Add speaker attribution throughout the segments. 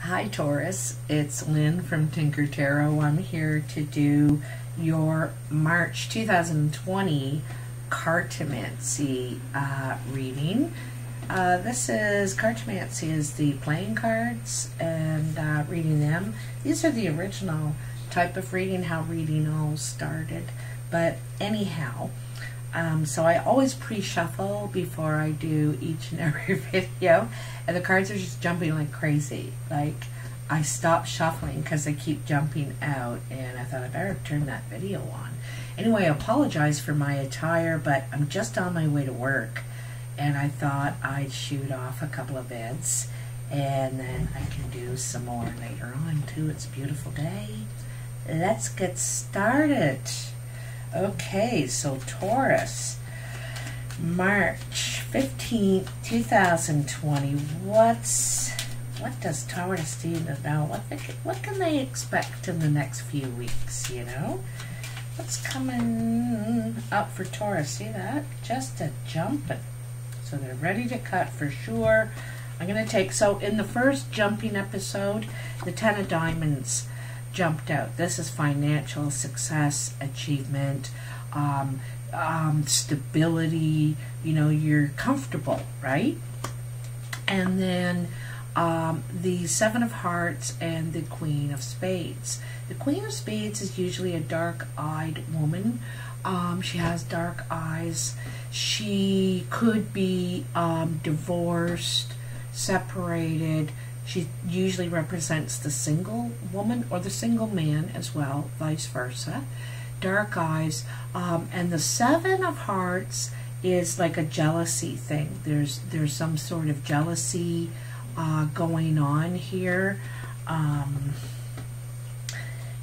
Speaker 1: Hi Taurus, it's Lynn from Tinker Tarot. I'm here to do your March 2020 Cartomancy reading. Cartomancy is the playing cards and reading them. These are the original type of reading, how reading all started. But anyhow, so I always pre-shuffle before I do each and every video, and the cards are just jumping like crazy. Like, I stopped shuffling because they keep jumping out, and I thought I better turn that video on. Anyway, I apologize for my attire, but I'm just on my way to work, and I thought I'd shoot off a couple of bits, and then I can do some more later on too. It's a beautiful day. Let's get started. Okay, so Taurus, March 15th, 2020. What does Taurus need to know? What can they expect in the next few weeks, you know? What's coming up for Taurus? See that? Just a jumping. So they're ready to cut for sure. I'm going to take, so in the first jumping episode, the Ten of Diamonds jumped out. This is financial success, achievement, stability, you know, you're comfortable, right? And then the Seven of Hearts and the Queen of Spades. The Queen of Spades is usually a dark-eyed woman. She has dark eyes. She could be divorced, separated. She usually represents the single woman or the single man as well, vice versa. Dark eyes. And the Seven of Hearts is like a jealousy thing. There's some sort of jealousy going on here.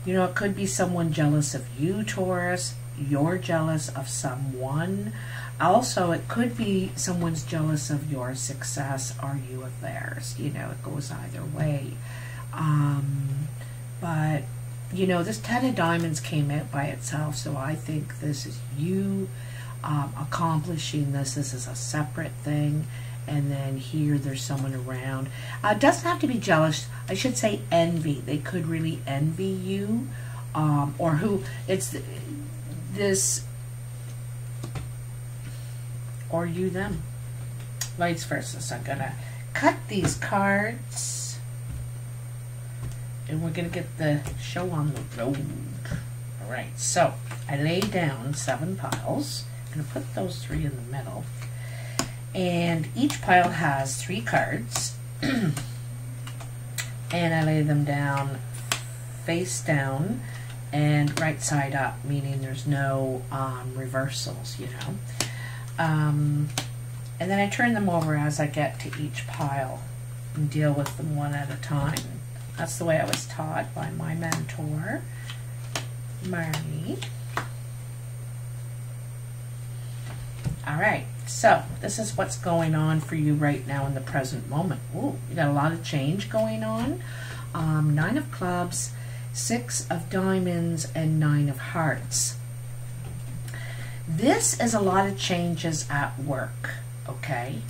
Speaker 1: You know, it could be someone jealous of you, Taurus. You're jealous of someone. Also, it could be someone's jealous of your success or you of theirs. You know, it goes either way. But, you know, this Ten of Diamonds came out by itself, so I think this is you accomplishing this. This is a separate thing. And then here there's someone around. It doesn't have to be jealous. I should say envy. They could really envy you. Or who, it's this, or you them, vice versa. So I'm gonna cut these cards and we're gonna get the show on the road. All right, so I lay down 7 piles. I'm gonna put those 3 in the middle, and each pile has 3 cards. And I lay them down face down and right side up, meaning there's no reversals, you know. And then I turn them over as I get to each pile and deal with them one at a time. That's the way I was taught by my mentor, Marnie. All right, so this is what's going on for you right now in the present moment. Ooh, you got a lot of change going on. 9 of Clubs, 6 of Diamonds, and 9 of Hearts. This is a lot of changes at work, okay?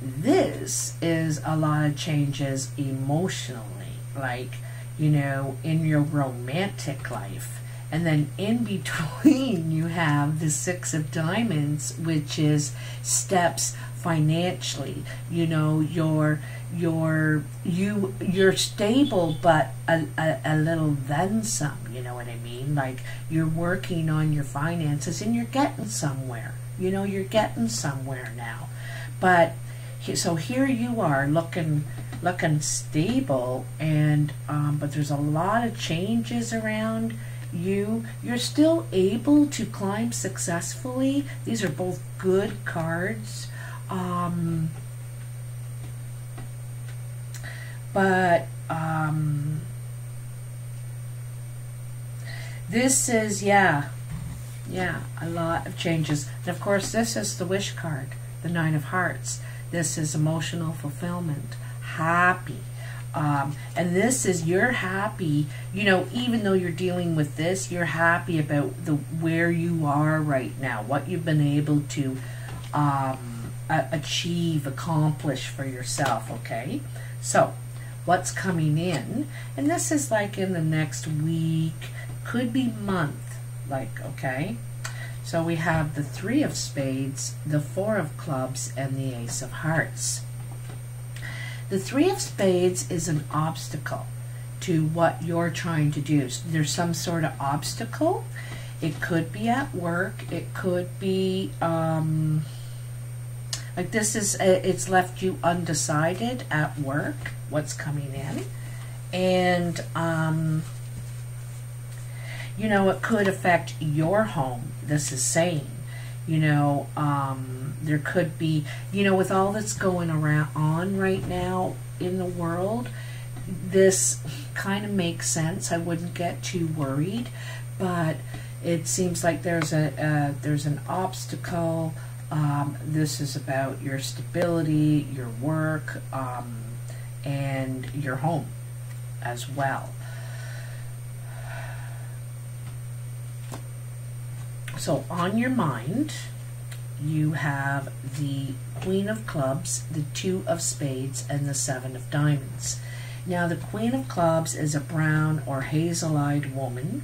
Speaker 1: This is a lot of changes emotionally, like, you know, in your romantic life. And then in between you have the 6 of Diamonds, which is steps financially. You know, you're stable, but a little then some, you know what I mean? Like, you're working on your finances and you're getting somewhere. You know, you're getting somewhere now. But so here you are looking stable, and but there's a lot of changes around you. You're still able to climb successfully. These are both good cards. This is, yeah, a lot of changes. And of course, this is the wish card, the 9 of Hearts. This is emotional fulfillment, happy. And this is, you're happy, you know, even though you're dealing with this, you're happy about where you are right now, what you've been able to accomplish for yourself, okay? So what's coming in. And this is like in the next week, could be month, like, okay? So we have the 3 of spades, the 4 of clubs, and the ace of hearts. The 3 of spades is an obstacle to what you're trying to do. So there's some sort of obstacle. It could be at work. It could be like this is, it's left you undecided at work, what's coming in. And, you know, it could affect your home, this is saying. You know, there could be, you know, with all that's going on right now in the world, this kind of makes sense. I wouldn't get too worried, but it seems like there's an obstacle. This is about your stability, your work, and your home as well. So on your mind, you have the Queen of Clubs, the 2 of Spades, and the 7 of Diamonds. Now the Queen of Clubs is a brown or hazel-eyed woman,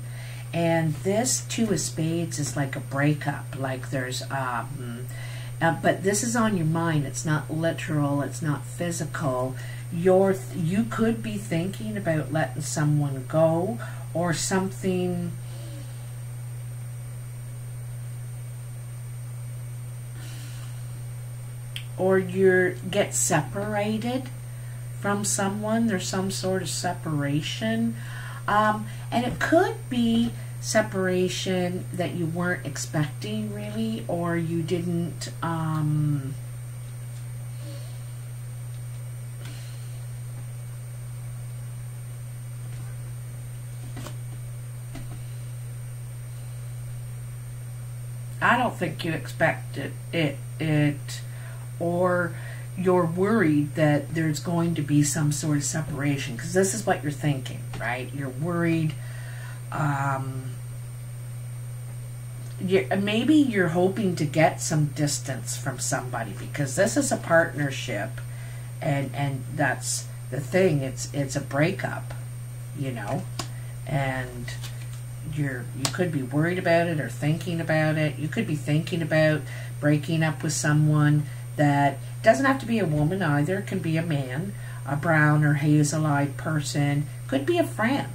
Speaker 1: and this 2 of Spades is like a breakup, like there's but this is on your mind. It's not literal, it's not physical. You could be thinking about letting someone go, or something. Or you get separated from someone. There's some sort of separation. And it could be separation that you weren't expecting, really, or you didn't, I don't think you expected it, or you're worried that there's going to be some sort of separation, because this is what you're thinking, right? You're worried. Maybe you're hoping to get some distance from somebody, because this is a partnership, and that's the thing. It's a breakup, you know, and you could be worried about it or thinking about it. You could be thinking about breaking up with someone. That doesn't have to be a woman either. It can be a man, a brown or hazel-eyed person. Could be a friend.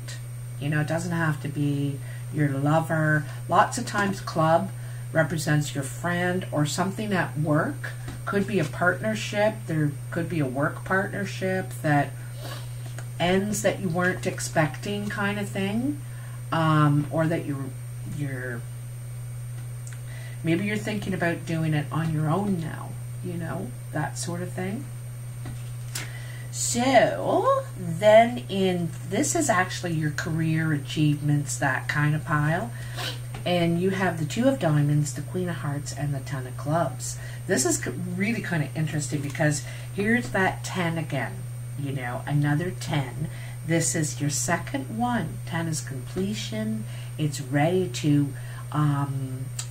Speaker 1: You know, it doesn't have to be your lover. Lots of times club represents your friend or something at work. Could be a partnership. There could be a work partnership that ends that you weren't expecting, kind of thing. Or that maybe you're thinking about doing it on your own now. You know, that sort of thing. So then this is actually your career achievements, that kind of pile. And you have the 2 of Diamonds, the Queen of Hearts, and the 10 of Clubs. This is really kind of interesting, because here's that 10 again, you know, another 10. This is your second one. 10 is completion. It's ready to,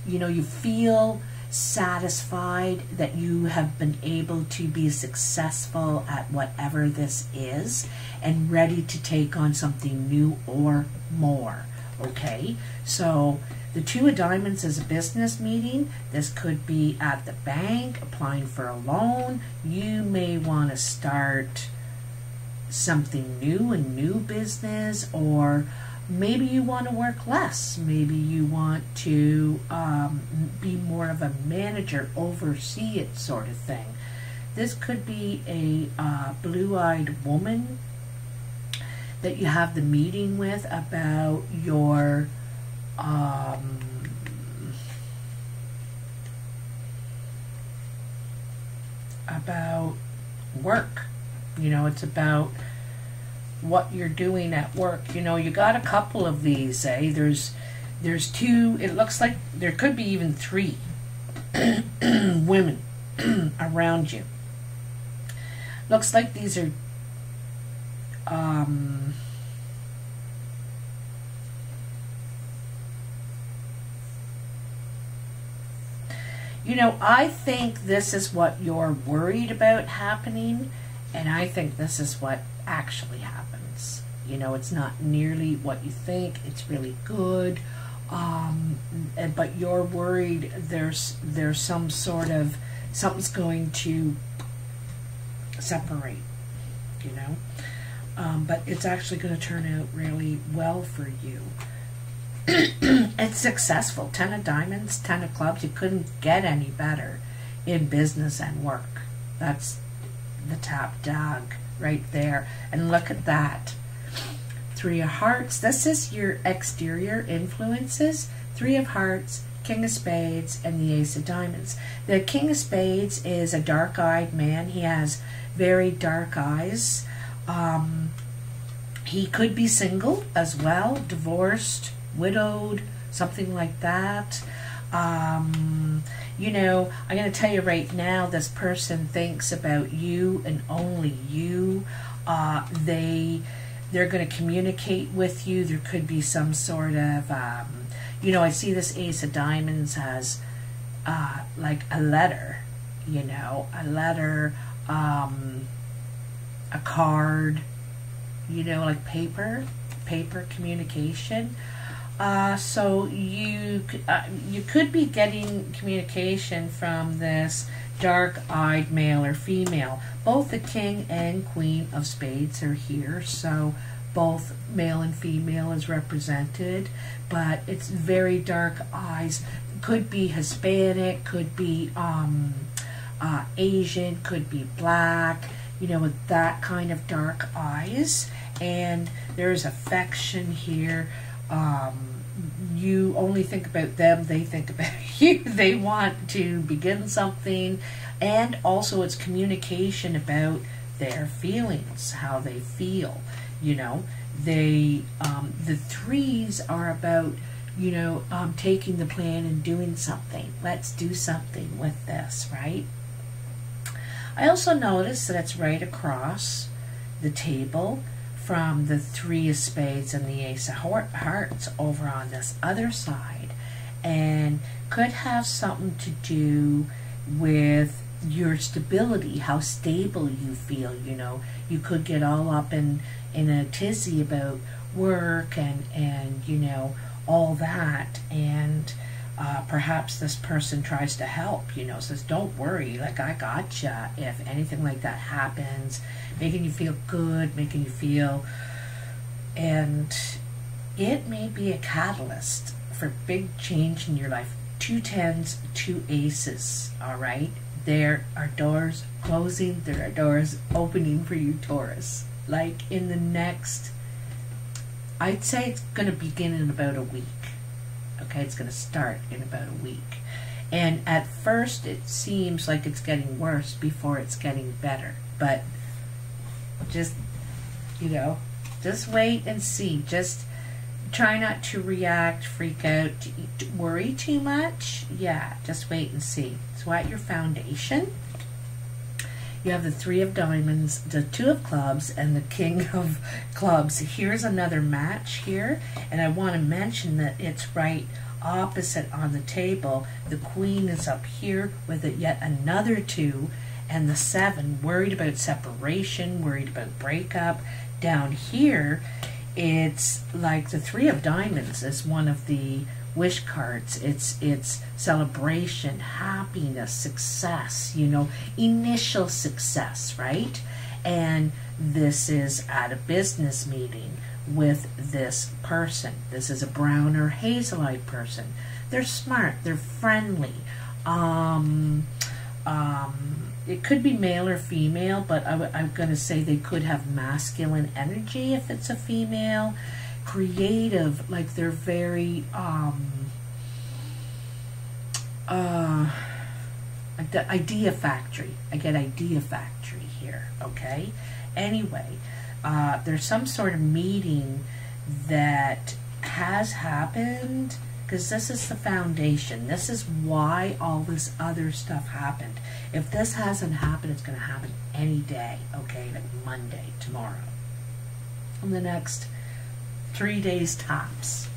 Speaker 1: you know, you feel satisfied that you have been able to be successful at whatever this is, and ready to take on something new or more. Okay, so the 2 of Diamonds is a business meeting. This could be at the bank, applying for a loan. You may want to start something new, a new business, or maybe you want to work less. Maybe you want to be more of a manager, oversee it, sort of thing. This could be a blue-eyed woman that you have the meeting with about your about work. You know, it's about what you're doing at work. You know, you got a couple of these, eh? There's 2, it looks like there could be even 3 women around you. Looks like these are you know, I think this is what you're worried about happening, And I think this is what actually happens. You know, it's not nearly what you think. It's really good. But you're worried there's some sort of, something's going to separate, you know. But it's actually going to turn out really well for you. It's successful. 10 of diamonds, 10 of clubs. You couldn't get any better in business and work. That's the top dog right there. And look at that. 3 of hearts. This is your exterior influences. 3 of hearts, King of spades, and the Ace of diamonds. The King of spades is a dark-eyed man. He has very dark eyes. He could be single as well, divorced, widowed, something like that. You know, I'm going to tell you right now, this person thinks about you and only you. They're going to communicate with you. There could be some sort of, you know, I see this Ace of diamonds as like a letter, you know, a letter, a card, you know, like paper communication. So you could be getting communication from this dark-eyed male or female. Both the King and Queen of spades are here, so both male and female is represented, but it's very dark eyes. Could be Hispanic, could be Asian, could be black, you know, with that kind of dark eyes. And there's affection here. You only think about them, they think about you. They want to begin something, and also it's communication about their feelings, how they feel. You know, they the threes are about, you know, taking the plan and doing something. Let's do something with this, right? I also notice that it's right across the table from the 3 of spades and the Ace of hearts over on this other side, and could have something to do with your stability, how stable you feel. You know, you could get all up in a tizzy about work and you know, all that, and perhaps this person tries to help, you know, says, don't worry, like, I gotcha if anything like that happens, making you feel good, making you feel, and it may be a catalyst for big change in your life. 2 tens, 2 aces, all right? There are doors closing, there are doors opening for you, Taurus. Like, in the next, I'd say it's going to begin in about a week. Okay, it's going to start in about a week. And at first it seems like it's getting worse before it's getting better. But just, you know, just wait and see. Just try not to react, freak out, worry too much. Yeah, just wait and see. So at your foundation, you have the 3 of diamonds, the 2 of clubs, and the King of clubs. Here's another match here, and I want to mention that it's right opposite on the table. The Queen is up here with it, yet another 2, and the 7, worried about separation, worried about breakup. Down here, it's like the 3 of diamonds is one of the wish cards. It's celebration, happiness, success, you know, initial success, right? And this is at a business meeting with this person. This is a brown or hazelite person. They're smart, they're friendly. It could be male or female, but I'm going to say they could have masculine energy if it's a female. Creative, like they're very the idea factory. I get idea factory here, okay? Anyway, there's some sort of meeting that has happened, because this is the foundation. This is why all this other stuff happened. If this hasn't happened, it's going to happen any day, okay? Like Monday, tomorrow, in the next 3 days tops.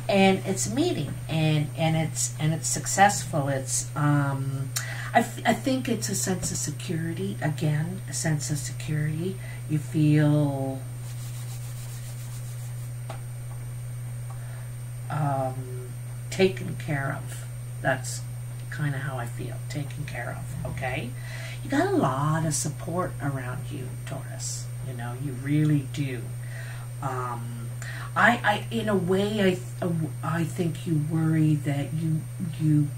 Speaker 1: And it's a meeting, and it's successful. It's I think it's a sense of security. Again, a sense of security. You feel taken care of. That's kind of how I feel. Taken care of. Okay. You got a lot of support around you, Taurus. You know, you really do. I in a way, I think you worry that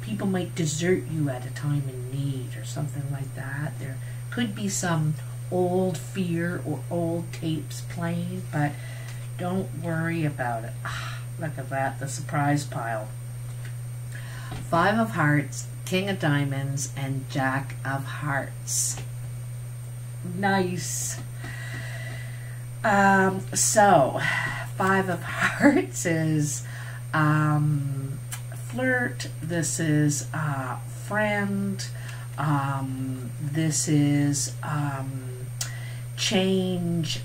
Speaker 1: people might desert you at a time in need or something like that. There could be some old fear or old tapes playing, but don't worry about it. Look at that, the surprise pile. 5 of Hearts, King of Diamonds, and Jack of Hearts. Nice. So 5 of Hearts is flirt. This is friend. This is change,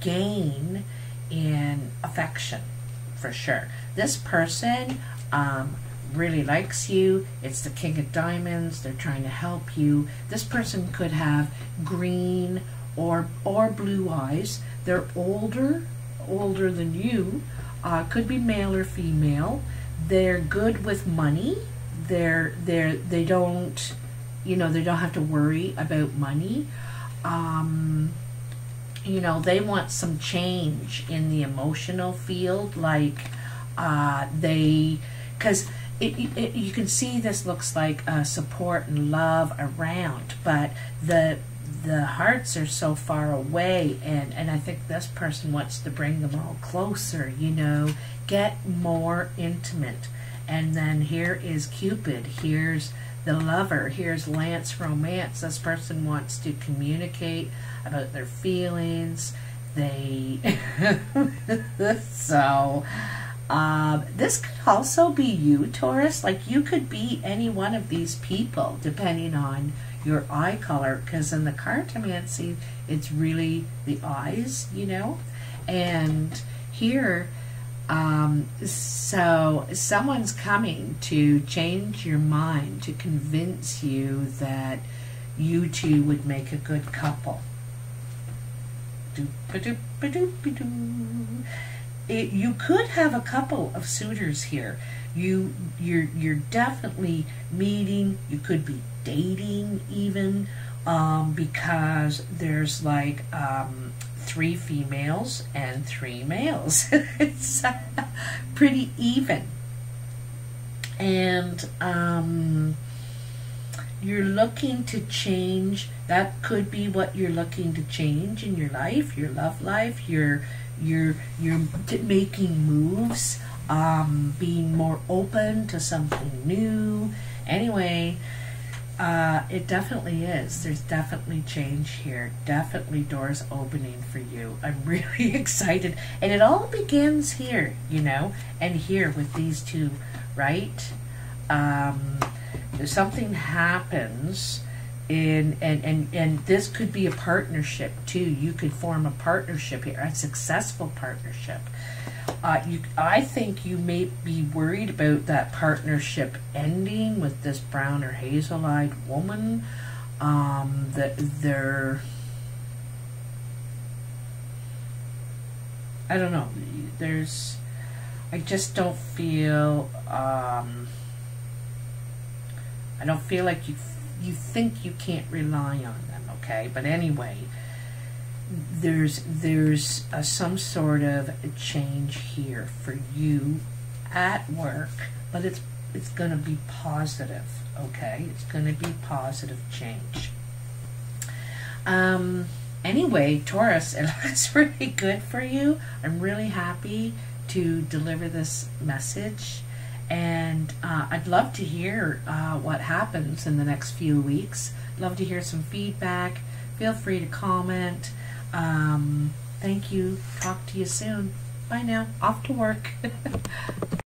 Speaker 1: gain in affection, for sure. This person really likes you. It's the King of Diamonds. They're trying to help you. This person could have green or blue eyes. They're older than you. Could be male or female. They're good with money. They don't, you know, they don't have to worry about money. You know, they want some change in the emotional field, like because you can see this looks like support and love around, but the hearts are so far away, and I think this person wants to bring them all closer, you know, get more intimate. And then here is Cupid, here's the lover, here's Lance Romance. This person wants to communicate about their feelings. They so this could also be you, Taurus. Like, you could be any one of these people depending on your eye color, because in the cartomancy it's really the eyes, you know. And here so someone's coming to change your mind, to convince you that you two would make a good couple. You could have a couple of suitors here. You're definitely meeting. You could be dating even, because there's like 3 females and 3 males. It's pretty even. And you're looking to change. That could be what you're looking to change in your life, your love life. You're making moves, being more open to something new. Anyway, it definitely is. There's definitely change here. Definitely doors opening for you. I'm really excited. And it all begins here, you know, and here with these two, right? Something happens and this could be a partnership too. You could form a partnership here, a successful partnership. I think you may be worried about that partnership ending with this brown or hazel-eyed woman. That they're, I don't know. I just don't feel. I don't feel like you think you can't rely on them. Okay, but anyway. There's some sort of a change here for you at work, but it's going to be positive, okay? It's going to be positive change. Anyway, Taurus, it looks really good for you. I'm really happy to deliver this message, and I'd love to hear what happens in the next few weeks. Love to hear some feedback. Feel free to comment. Thank you. Talk to you soon. Bye now. Off to work.